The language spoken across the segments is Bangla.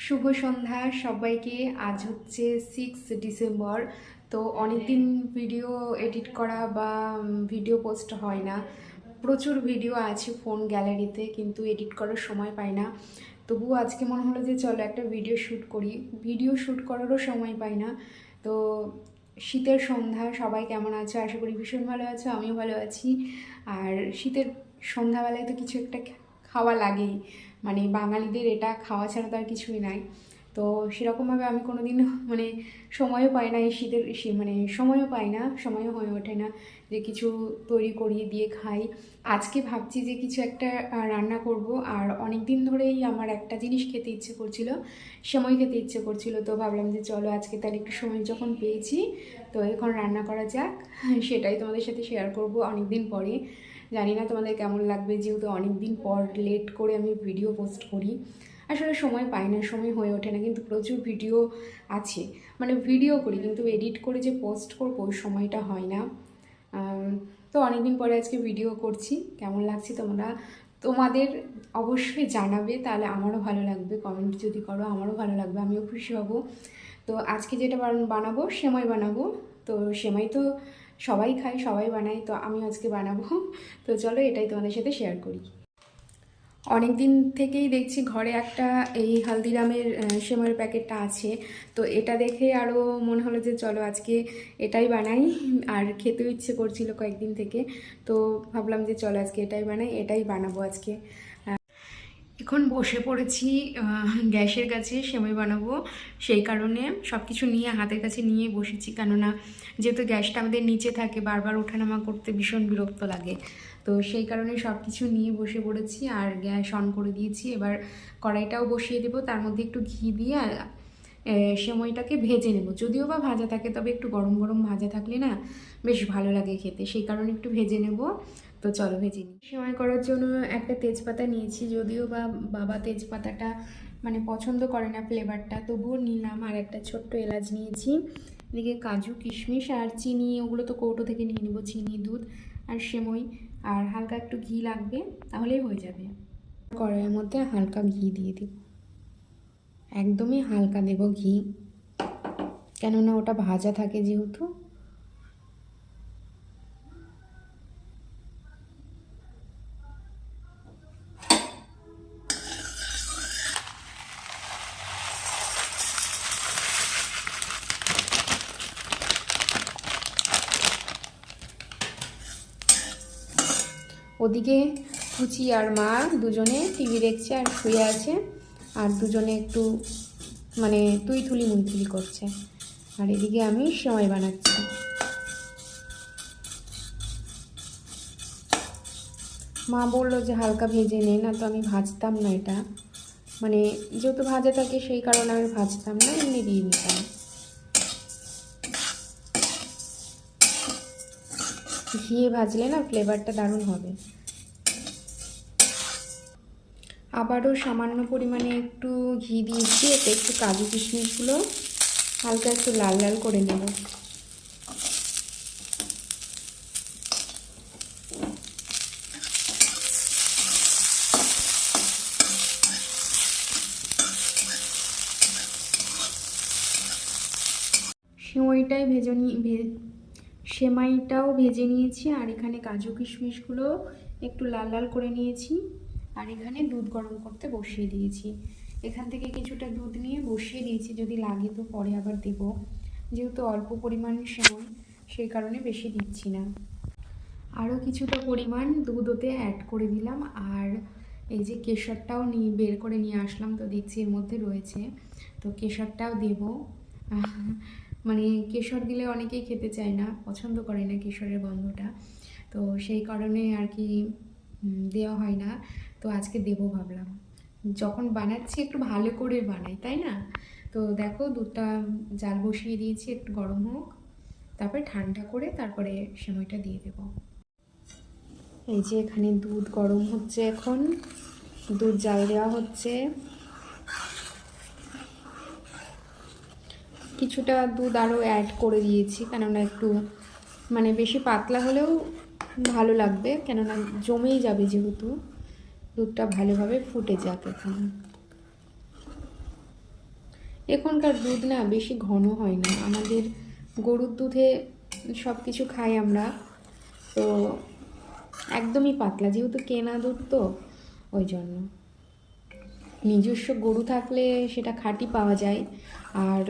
শুভ সন্ধ্যা সবাইকে। আজ হচ্ছে 6 ডিসেম্বর। তো অনেকদিন ভিডিও এডিট করা বা ভিডিও পোস্ট হয় না। প্রচুর ভিডিও আছে ফোন গ্যালারিতে, কিন্তু এডিট করার সময় পাই না। তবুও আজকে মনে হলো যে চলো একটা ভিডিও শ্যুট করি। ভিডিও শ্যুট করারও সময় পাই না। তো শীতের সন্ধ্যা, সবাই কেমন আছে? আশা করি ভীষণ ভালো আছো, আমিও ভালো আছি। আর শীতের সন্ধ্যাবেলায় তো কিছু একটা খাওয়া লাগেই, মানে বাঙালিদের এটা খাওয়া ছাড়া তো আর কিছুই নাই। তো সেরকমভাবে আমি কোনো দিন সময়ও পাই না এই শীতের সময়ও পাই না, সময়ও হয়ে ওঠে না যে কিছু তৈরি করিয়ে দিয়ে খাই। আজকে ভাবছি যে কিছু একটা রান্না করব। আর অনেক দিন ধরেই আমার একটা জিনিস খেতে ইচ্ছে করছিল, সেমাই খেতে ইচ্ছে করছিল। তো ভাবলাম যে চলো আজকে তার একটু সময় যখন পেয়েছি, তো এখন রান্না করা যাক। সেটাই তোমাদের সাথে শেয়ার করব অনেক দিন পরে। জানি না তোমাদের কেমন লাগবে, যেহেতু অনেক দিন পর লেট করে আমি ভিডিও পোস্ট করি। আসলে সময় পাই না, সময় হয়ে ওঠে না, কিন্তু প্রচুর ভিডিও আছে। ভিডিও করি, কিন্তু এডিট করে যে পোস্ট করবো ওই সময়টা হয় না। তো অনেকদিন পরে আজকে ভিডিও করছি। কেমন লাগছে তোমাদের অবশ্যই জানাবে, তাহলে আমারও ভালো লাগবে। কমেন্ট যদি করো আমারও ভালো লাগবে, আমিও খুশি হব। তো আজকে যেটা বানাবো, সেমাই বানাবো। তো সেমাই তো সবাই খায়, সবাই বানায়, তো আমি আজকে বানাবো। তো চলো এটাই তোমাদের সাথে শেয়ার করি। অনেক দিন থেকেই দেখছি ঘরে একটা এই হালদিরামের সেমাইয়ের প্যাকেটটা আছে। তো এটা দেখে আরও মনে হলো যে চলো আজকে এটাই বানাই। আর খেতেও ইচ্ছে করছিল কয়েকদিন থেকে, তো ভাবলাম যে চলো আজকে এটাই বানাই, এটাই বানাবো আজকে। এখন বসে পড়েছি গ্যাসের কাছে, সেমাই বানাবো। সেই কারণে সব কিছু নিয়ে হাতের কাছে নিয়ে বসেছি, কেননা যেহেতু গ্যাসটা আমাদের নিচে থাকে, বারবার ওঠানামা করতে ভীষণ বিরক্ত লাগে। তো সেই কারণে সব কিছু নিয়ে বসে পড়েছি আর গ্যাস অন করে দিয়েছি। এবার কড়াইটাও বসিয়ে দেবো, তার মধ্যে একটু ঘি দিয়ে সেমাইটাকে ভেজে নেব। যদিও বা ভাজা থাকে, তবে একটু গরম গরম ভাজা থাকলে না বেশ ভালো লাগে খেতে, সেই কারণে একটু ভেজে নেব। তো চলো ভেজে নিই। সেমাই করার জন্য একটা তেজপাতা নিয়েছি, যদিও বা বাবা তেজপাতাটা পছন্দ করে না ফ্লেভারটা, তবুও নিলাম। আর একটা ছোট্ট এলাচ নিয়েছি। এদিকে কাজু কিশমিশ আর চিনি, ওগুলো তো কৌটো থেকে নিয়ে নেবো। চিনি, দুধ আর সেমাই, আর হালকা একটু ঘি লাগবে, তাহলেই হয়ে যাবে। কড়াইয়ের মধ্যে হালকা ঘি দিয়ে দিব, একদমই হালকা দেব ঘি, কেননা ওটা ভাজা থাকে যেহেতু। ওদিকে কুচি আর মা দুজনে টিভি দেখছে আর শুয়ে আছে, আর দুজনে একটু তুই তুলি মুই তুলি করছে। আর এদিকে আমি সেমাই বানাচ্ছি। মা বললো যে হালকা ভেজে নে, না তো আমি ভাজতাম না এটা, যেহেতু ভাজা থাকে সেই কারণে আমি ভাজতাম না, এমনি দিয়ে দিতাম। ঘিয়ে ভাজলে না ফ্লেভারটা দারুণ হবে। আবারও সামান্য পরিমাণে একটু ঘি দিয়েছি, এতে একটু কাজু কিশমিশগুলো হালকা একটু লাল লাল করে নেব। সেমাইটাও ভেজে নিয়েছি, আর এখানে কাজু কিশমিশগুলো একটু লাল লাল করে নিয়েছি। আর এখানে দুধ গরম করতে বসিয়ে দিয়েছি। এখান থেকে কিছুটা দুধ নিয়ে বসিয়ে দিয়েছি, যদি লাগে তো পরে আবার দেব। যেহেতু অল্প পরিমাণ সেমাই, সেই কারণে বেশি দিচ্ছি না। আরও কিছুটা পরিমাণ দুধ ওতে অ্যাড করে দিলাম। আর এই যে কেশরটাও বের করে নিয়ে আসলাম, তো দেখছি এর মধ্যে রয়েছে, তো কেশরটাও দেব। কেশর দিলে অনেকেই খেতে চায় না, পছন্দ করে না কেশরের গন্ধটা, তো সেই কারণে আর কি দেওয়া হয় না। তো আজকে দেবো ভাবলাম, যখন বানাচ্ছি একটু ভালো করে বানাই, তাই না? তো দেখো দুধটা জাল বসিয়ে দিয়েছি, একটু গরম হোক, তারপরে ঠান্ডা করে তারপরে সেমাইটা দিয়ে দেবো। এই যে এখানে দুধ গরম হচ্ছে, এখন দুধ জাল দেওয়া হচ্ছে। কিছুটা দুধ আরও অ্যাড করে দিয়েছি, কেননা একটু বেশি পাতলা হলেও ভালো লাগবে, কেননা জমেই যাবে যেহেতু, দুধটা ভালোভাবে ফুটে যাক এখন। এখনকার দুধ না বেশি ঘন হয় না, আমাদের গরুর দুধে সব কিছু খাই আমরা, তো একদমই পাতলা, যেহেতু কেনা দুধ তো ওই জন্য। নিজস্ব গরু থাকলে সেটা খাঁটি পাওয়া যায়, আর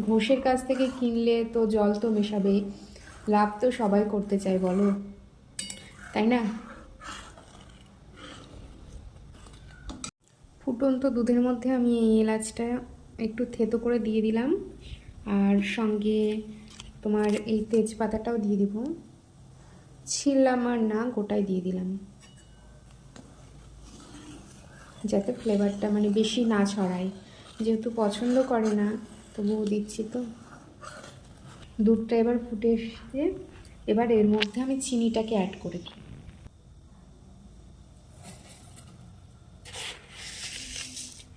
ঘোষের কাছ থেকে কিনলে তো জল তো মেশাবেই, লাভ তো সবাই করতে চায় বলো, তাই না? ফুটন্ত দুধের মধ্যে আমি এই এলাচটা একটু থেতো করে দিয়ে দিলাম, আর সঙ্গে তোমার এই তেজপাতাটাও দিয়ে দিব, ছিললাম আর না, গোটাই দিয়ে দিলাম, যাতে ফ্লেভারটা মানে বেশি না ছড়ায়, যেহেতু পছন্দ করে না তবুও দিচ্ছি তো। দুধটা এবার ফুটে এসেছে, এবার এর মধ্যে আমি চিনিটাকে অ্যাড করে দিই।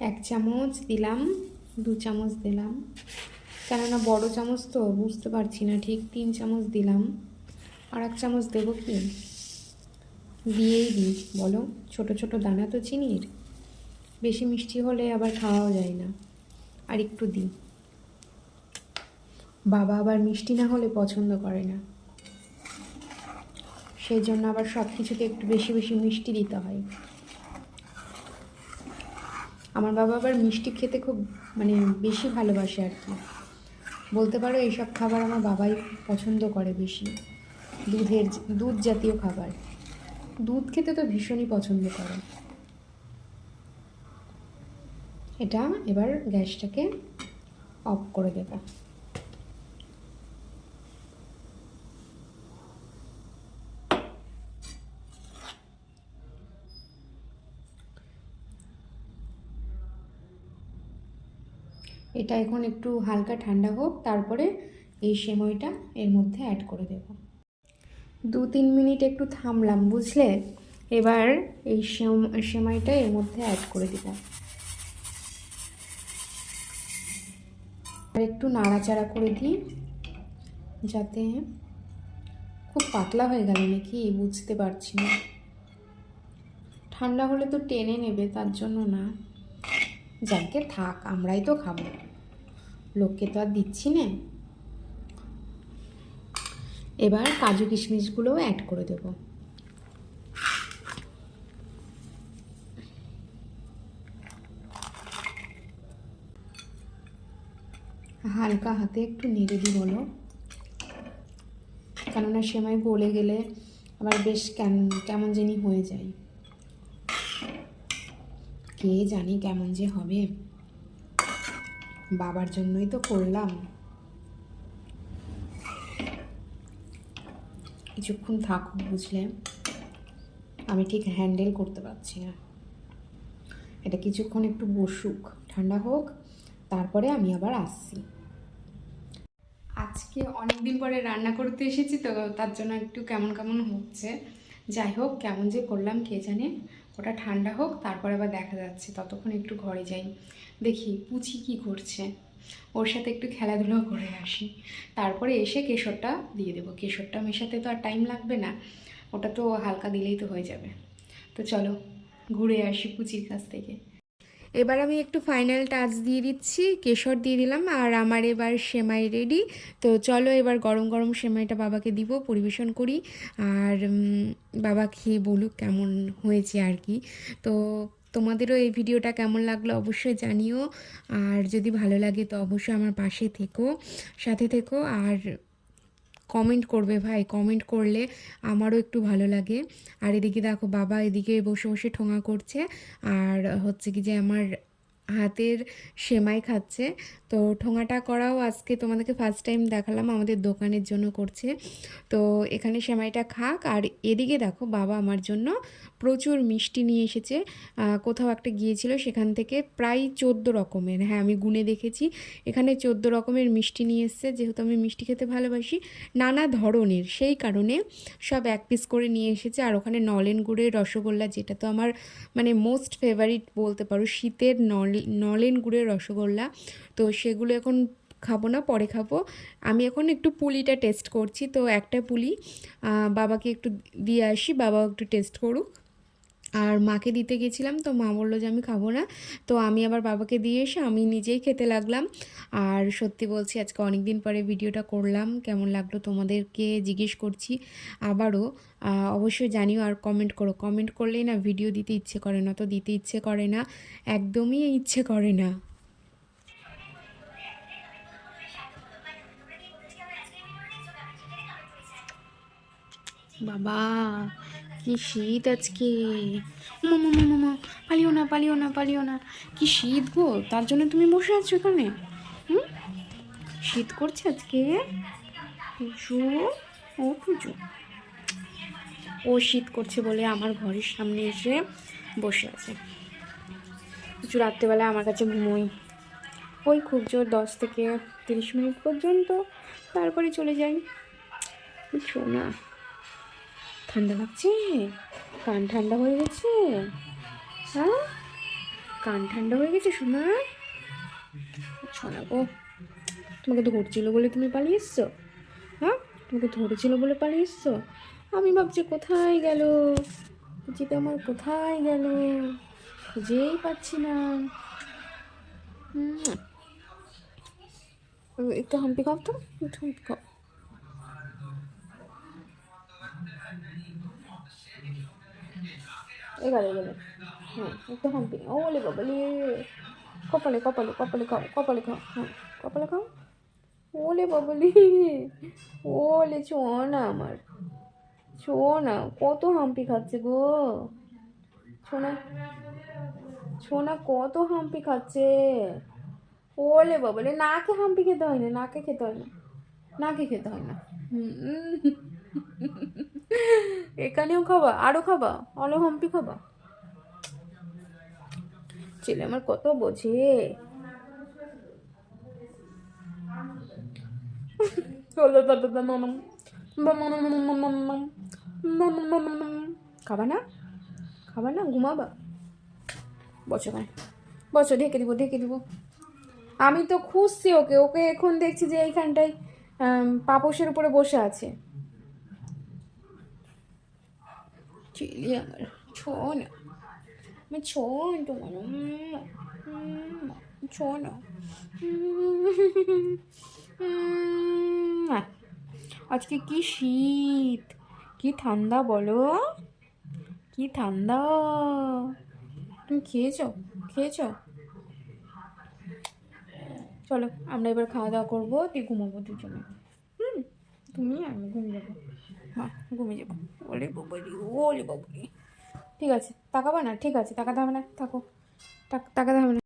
1 চামচ দিলাম, 2 চামচ দিলাম, কেননা বড় চামচ তো বুঝতে পারছি না ঠিক, 3 চামচ দিলাম, আর 1 চামচ দেবো কি, দিয়েই দিই বলো, ছোট ছোট দানা তো চিনির, বেশি মিষ্টি হলে আবার খাওয়াও যায় না, আর একটু দিই, বাবা আবার মিষ্টি না হলে পছন্দ করে না, সেই জন্য আবার সব কিছুতে একটু বেশি বেশি মিষ্টি দিতে হয়। আমার বাবা আবার মিষ্টি খেতে খুব মানে বেশি ভালোবাসে আর কি, বলতে পারো এইসব খাবার আমার বাবাই পছন্দ করে বেশি, দুধ জাতীয় খাবার, দুধ খেতে তো ভীষণই পছন্দ করে। এটা এবার গ্যাসটাকে অফ করে দেব। এটা এখন একটু হালকা ঠান্ডা হোক, তারপরে এই সেমাইটা এর মধ্যে অ্যাড করে দেব। 2-3 মিনিট একটু থামলাম বুঝলে, এবার এই সেমাইটা এর মধ্যে অ্যাড করে দিলাম, আর একটু নাড়াচাড়া করে দিই, যাতে খুব পাতলা হয়ে গেল নাকি বুঝতে পারছি না, ঠান্ডা হলে তো টেনে নেবে, তার জন্য না, যাকে থাক, আমরাই তো খাবো, লোককে তো আর দিচ্ছি না। এবার কাজু কিশমিশগুলোও অ্যাড করে দেব, হালকা হাতে একটু নেড়ে দিই বলো, কেননা সেমাই গলে গেলে আবার বেশ কেমন জানি হয়ে যায়, কে জানি কেমন যে হবে, বাবার জন্যই তো করলাম। কিছুক্ষণ থাকুক বুঝলে, আমি ঠিক হ্যান্ডেল করতে পারছি না, এটা কিছুক্ষণ একটু বসুক, ঠান্ডা হোক, তারপরে আমি আবার আসছি। আজকে অনেক দিন পরে রান্না করতে এসেছি তো, তার জন্য একটু কেমন কেমন হচ্ছে, যাই হোক কেমন যে করলাম কে জানে, ওটা ঠান্ডা হোক তারপরে আবার দেখা যাচ্ছে, ততক্ষণ একটু ঘরে যাই, দেখি পুচি কি করছে, ওর সাথে একটু খেলাধুলো করে আসি, তারপরে এসে কেশরটা দিয়ে দেবো, কেশরটা মেশাতে তো আর টাইম লাগবে না, ওটা তো হালকা দিলেই তো হয়ে যাবে। তো চলো ঘুরে আসি পুচির কাছ থেকে। এবার আমি একটু ফাইনাল টাচ দিয়ে দিচ্ছি, কেশর দিয়ে দিলাম, আর আমার এবার সেমাই রেডি। তো চলো এবার গরম গরম সেমাইটা বাবাকে দিব, পরিবেশন করি, আর বাবা খেয়ে বলুক কেমন হয়েছে আর কি। তো তোমাদেরও এই ভিডিওটা কেমন লাগলো অবশ্যই জানিও, আর যদি ভালো লাগে তো অবশ্যই আমার পাশে থেকো, সাথে থেকো, আর কমেন্ট করবে ভাই, কমেন্ট করলে আমারও একটু ভালো লাগে। আর এদিকে দেখো বাবা এদিকে বসে বসে ঠোঙা করছে, আর হচ্ছে কি যে আমার হাতের সেমাই খাচ্ছে। তো ঠোঙাটা করাও আজকে তোমাদেরকে ফার্স্ট টাইম দেখালাম, আমাদের দোকানের জন্য করছে। তো এখানে সেমাইটা খাক, আর এদিকে দেখো বাবা আমার জন্য প্রচুর মিষ্টি নিয়ে এসেছে, কোথাও একটা গিয়েছিল সেখান থেকে প্রায় 14 রকমের, হ্যাঁ আমি গুনে দেখেছি, এখানে 14 রকমের মিষ্টি নিয়ে এসছে, যেহেতু আমি মিষ্টি খেতে ভালোবাসি নানা ধরনের, সেই কারণে সব 1 পিস করে নিয়ে এসেছে। আর ওখানে নলেন গুড়ের রসগোল্লা, যেটা তো আমার মানে মোস্ট ফেভারিট বলতে পারো, শীতের নলেন গুড়ের রসগোল্লা, তো সেগুলো এখন খাবো না, পরে খাবো। আমি এখন একটু পুলিটা টেস্ট করছি, তো একটা পুলি বাবাকে একটু দিয়ে আসি, বাবাও একটু টেস্ট করুক। আর মাকে দিতে গেছিলাম, তো মা বললো যে আমি খাবো না, তো আমি আবার বাবাকে দিয়ে এসে আমি নিজেই খেতে লাগলাম। আর সত্যি বলছি আজকে অনেক দিন পরে ভিডিওটা করলাম, কেমন লাগলো তোমাদেরকে জিজ্ঞেস করছি আবারও। অবশ্যই জানিও আর কমেন্ট করো, কমেন্ট করলেই না ভিডিও দিতে ইচ্ছে করে না, তো দিতে ইচ্ছে করে না, একদমই ইচ্ছে করে না। বাবা কি শীত আজকে, মামা মামা, পালিও না পালিও না পালিও না, কি শীত গো, তার জন্য তুমি বসে আছো এখানে? হুম, শীত করছে আজকে? পুজো, ও পুজো, ও শীত করছে বলে আমার ঘরের সামনে এসে বসে আছে। কিছু রাত্রেবেলা আমার কাছে ঘুমোই, ওই খুব জোর 10 থেকে 30 মিনিট পর্যন্ত, তারপরে চলে যাই। বুঝছো না, ঠান্ডা লাগছে, কান ঠান্ডা হয়ে গেছে, হ্যাঁ কান ঠান্ডা হয়ে গেছে শোনা, শোনা গো, তোমাকে ধরছিল বলে তুমি পালিয়ে এসছো? হ্যাঁ, তোমাকে ধরেছিল বলে পালিয়ে এসছো? আমি ভাবছি কোথায় গেল, জিতে আমার কোথায় গেল, খুঁজেই পাচ্ছি না। একটু হাম্পি খাও তো, একটু হাম্পি খাও। এগারে গেলে, হ্যাঁ একটু হাম্পি, ওলে বাবালে, কপালে কপালে কপালে খাও, কপালে খাও, হ্যাঁ কপালে খাও, ওলে বাবালে, ওলে ছো না আমার, ছো না, কত হাম্পি খাচ্ছে গো সোনা, সোনা কত হাম্পি খাচ্ছে, ওলে বাবালে, নাকে হাম্পি খেতে হয় না, নাকে খেতে হয় না, নাকে খেতে হয় না। এখানেও খাবা, আরো খাবা, অলো হাম্পি খাবা, ছেলে আমার কত বোঝে। খাবা না, খাবা না, ঘুমাবা, বসো ভাই, বসো, ঢেকে দিব ঢেকে দিব। আমি তো খুঁজছি ওকে, ওকে এখন দেখছি যে এইখানটায় পাপোশের উপরে বসে আছে। চিলি আমার ছো না, আমি ছো তোমার, ছো না, আজকে কি শীত, কি ঠান্ডা বলো, কি ঠান্ডা। তুমি খেয়েছো, খেয়েছো? চলো আমরা এবার খাওয়া দাওয়া করবো, দিয়ে ঘুমাবো দুজনে। তুমি আমি ঘুমিয়ে যাবো, হ্যাঁ ঘুমিয়ে যাবো। ওলে বাবারি, ওলে বাবারি, ঠিক আছে তাকাবা না, ঠিক আছে তাকাতে হবে না, থাকো, তাকাতে হবে না।